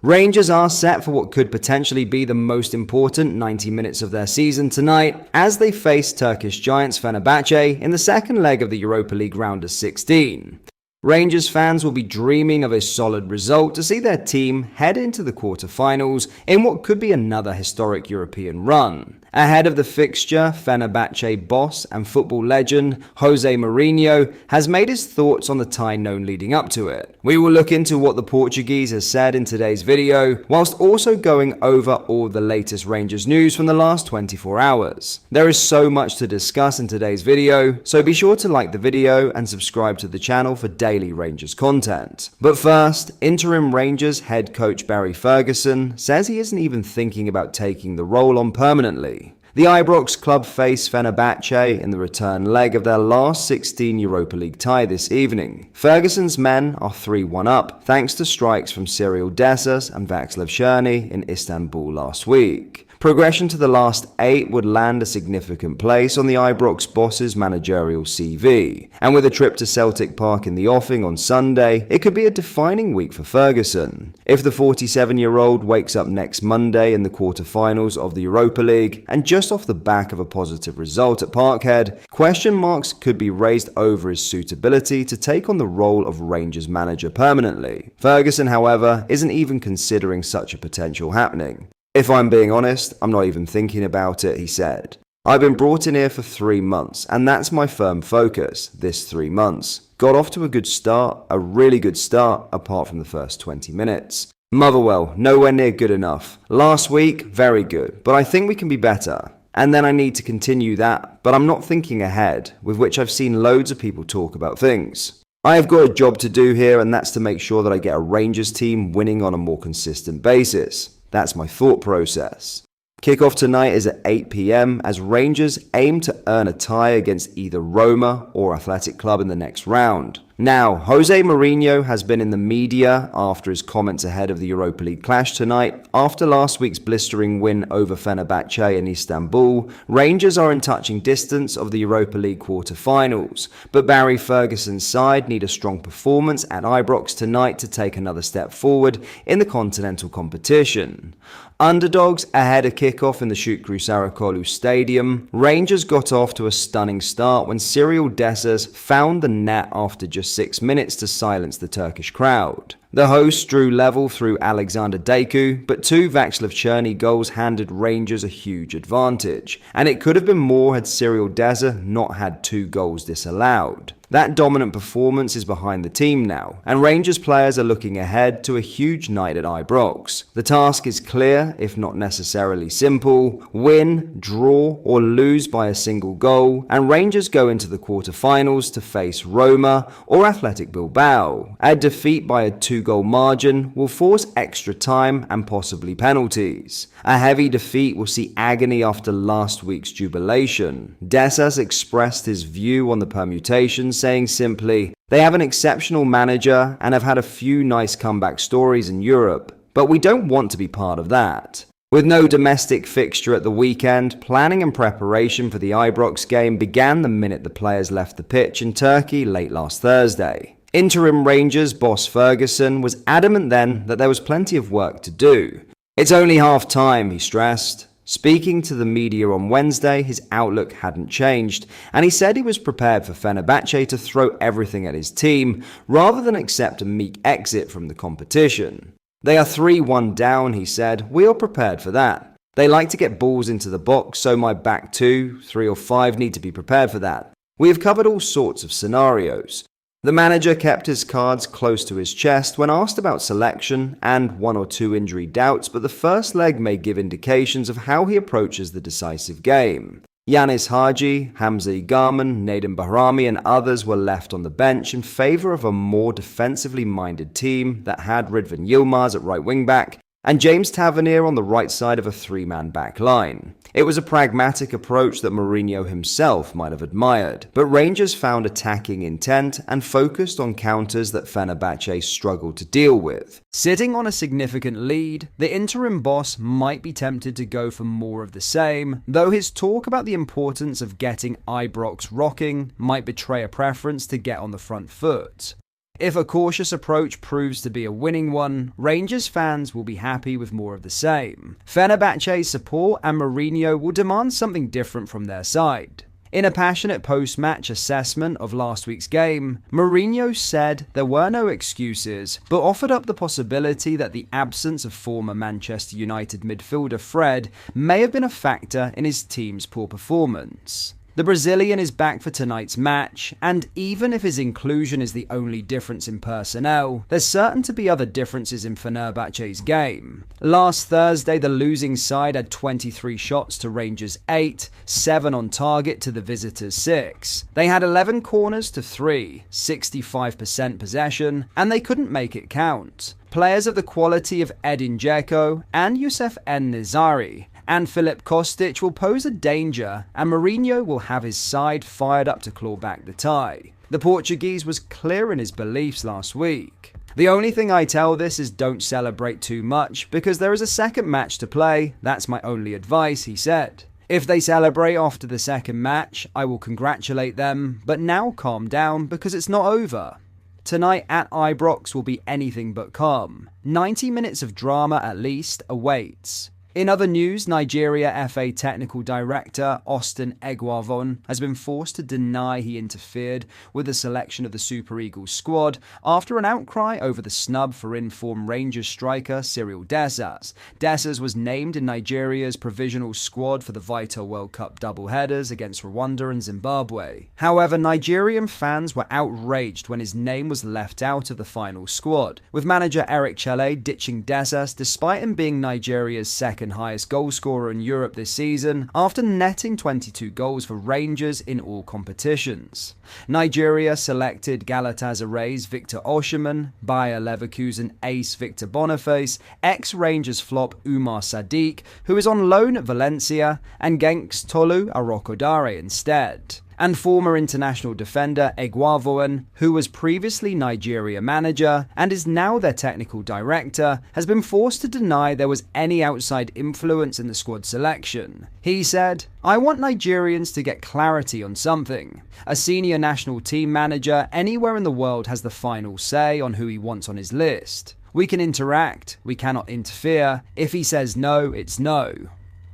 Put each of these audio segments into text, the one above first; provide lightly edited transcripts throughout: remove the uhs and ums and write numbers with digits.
Rangers are set for what could potentially be the most important 90 minutes of their season tonight as they face Turkish giants Fenerbahce in the second leg of the Europa League round of 16. Rangers fans will be dreaming of a solid result to see their team head into the quarter-finals in what could be another historic European run. Ahead of the fixture, Fenerbahce boss and football legend Jose Mourinho has made his thoughts on the tie known leading up to it. We will look into what the Portuguese has said in today's video, whilst also going over all the latest Rangers news from the last 24 hours. There is so much to discuss in today's video, so be sure to like the video and subscribe to the channel for daily Rangers content. But first, interim Rangers head coach Barry Ferguson says he isn't even thinking about taking the role on permanently. The Ibrox club face Fenerbahce in the return leg of their last 16 Europa League tie this evening. Ferguson's men are 3-1 up thanks to strikes from Cyril Dessers and Václav Černý in Istanbul last week. Progression to the last 8 would land a significant place on the Ibrox boss's managerial CV, and with a trip to Celtic Park in the offing on Sunday, it could be a defining week for Ferguson. If the 47-year-old wakes up next Monday in the quarter-finals of the Europa League, and just off the back of a positive result at Parkhead, question marks could be raised over his suitability to take on the role of Rangers manager permanently. Ferguson, however, isn't even considering such a potential happening. "If I'm being honest, I'm not even thinking about it," he said. "I've been brought in here for 3 months, and that's my firm focus, this 3 months. Got off to a good start, a really good start, apart from the first 20 minutes. Motherwell, nowhere near good enough. Last week, very good, but I think we can be better. And then I need to continue that, but I'm not thinking ahead, with which I've seen loads of people talk about things. I have got a job to do here, and that's to make sure that I get a Rangers team winning on a more consistent basis. That's my thought process." Kickoff tonight is at 8 p.m. as Rangers aim to earn a tie against either Roma or Athletic Club in the next round. Now, Jose Mourinho has been in the media after his comments ahead of the Europa League clash tonight. After last week's blistering win over Fenerbahce in Istanbul, Rangers are in touching distance of the Europa League quarter-finals, but Barry Ferguson's side need a strong performance at Ibrox tonight to take another step forward in the continental competition. Underdogs ahead of kickoff in the Shukru Saracoğlu Stadium, Rangers got off to a stunning start when Cyril Dessers found the net after just 6 minutes to silence the Turkish crowd. The hosts drew level through Alexander Deku, but 2 Václav Černý goals handed Rangers a huge advantage, and it could have been more had Cyril Dessers not had 2 goals disallowed. That dominant performance is behind the team now, and Rangers players are looking ahead to a huge night at Ibrox. The task is clear, if not necessarily simple: win, draw, or lose by a single goal, and Rangers go into the quarter-finals to face Roma or Athletic Bilbao. A defeat by a 2-goal margin will force extra time and possibly penalties. A heavy defeat will see agony after last week's jubilation. Dessers expressed his view on the permutations, saying simply, "They have an exceptional manager and have had a few nice comeback stories in Europe, but we don't want to be part of that." With no domestic fixture at the weekend, planning and preparation for the Ibrox game began the minute the players left the pitch in Turkey late last Thursday. Interim Rangers boss Ferguson was adamant then that there was plenty of work to do. "It's only half-time," he stressed. Speaking to the media on Wednesday, his outlook hadn't changed, and he said he was prepared for Fenerbahce to throw everything at his team, rather than accept a meek exit from the competition. "They are 3-1 down," he said. "We are prepared for that. They like to get balls into the box, so my back 2, 3 or 5 need to be prepared for that. We have covered all sorts of scenarios." The manager kept his cards close to his chest when asked about selection and 1 or 2 injury doubts, but the first leg may give indications of how he approaches the decisive game. Yanis Hadji, Hamza Garman, Nadim Bahrami and others were left on the bench in favour of a more defensively minded team that had Ridvan Yilmaz at right wing-back and James Tavernier on the right side of a 3-man back line. It was a pragmatic approach that Mourinho himself might have admired, but Rangers found attacking intent and focused on counters that Fenerbahce struggled to deal with. Sitting on a significant lead, the interim boss might be tempted to go for more of the same, though his talk about the importance of getting Ibrox rocking might betray a preference to get on the front foot. If a cautious approach proves to be a winning one, Rangers fans will be happy with more of the same. Fenerbahce's support and Mourinho will demand something different from their side. In a passionate post-match assessment of last week's game, Mourinho said there were no excuses, but offered up the possibility that the absence of former Manchester United midfielder Fred may have been a factor in his team's poor performance. The Brazilian is back for tonight's match, and even if his inclusion is the only difference in personnel, there's certain to be other differences in Fenerbahce's game. Last Thursday, the losing side had 23 shots to Rangers' 8, 7 on target to the visitors' 6. They had 11 corners to 3, 65% possession, and they couldn't make it count. Players of the quality of Edin Dzeko and Youssef En-Nesyri and Filip Kostic will pose a danger, and Mourinho will have his side fired up to claw back the tie. The Portuguese was clear in his beliefs last week. The only thing I tell this is don't celebrate too much, because there is a second match to play. That's my only advice, he said. If they celebrate after the second match, I will congratulate them, but now calm down because it's not over. Tonight at Ibrox will be anything but calm. 90 minutes of drama at least awaits. In other news, Nigeria FA Technical Director Austin Eguavoen has been forced to deny he interfered with the selection of the Super Eagles squad after an outcry over the snub for in-form Rangers striker Cyril Dessers. Dessers was named in Nigeria's provisional squad for the vital World Cup doubleheaders against Rwanda and Zimbabwe. However, Nigerian fans were outraged when his name was left out of the final squad, with manager Eric Chelle ditching Dessers despite him being Nigeria's second highest goal scorer in Europe this season after netting 22 goals for Rangers in all competitions. Nigeria selected Galatasaray's Victor Osimhen, Bayer Leverkusen ace Victor Boniface, ex-Rangers flop Umar Sadiq, who is on loan at Valencia, and Genk's Tolu Arokodare instead. And former international defender Eguavoen, who was previously Nigeria manager and is now their technical director, has been forced to deny there was any outside influence in the squad selection. He said, "I want Nigerians to get clarity on something. A senior national team manager anywhere in the world has the final say on who he wants on his list. We can interact, we cannot interfere. If he says no, it's no."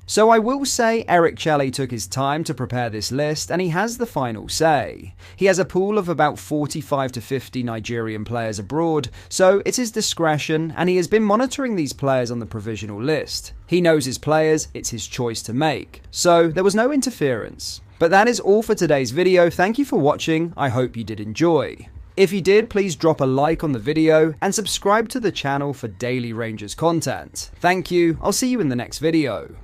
So I will say Eric Chelle took his time to prepare this list, and he has the final say. He has a pool of about 45 to 50 Nigerian players abroad, so it's his discretion, and he has been monitoring these players on the provisional list. He knows his players, it's his choice to make. So there was no interference. But that is all for today's video. Thank you for watching. I hope you did enjoy. If you did, please drop a like on the video and subscribe to the channel for daily Rangers content. Thank you. I'll see you in the next video.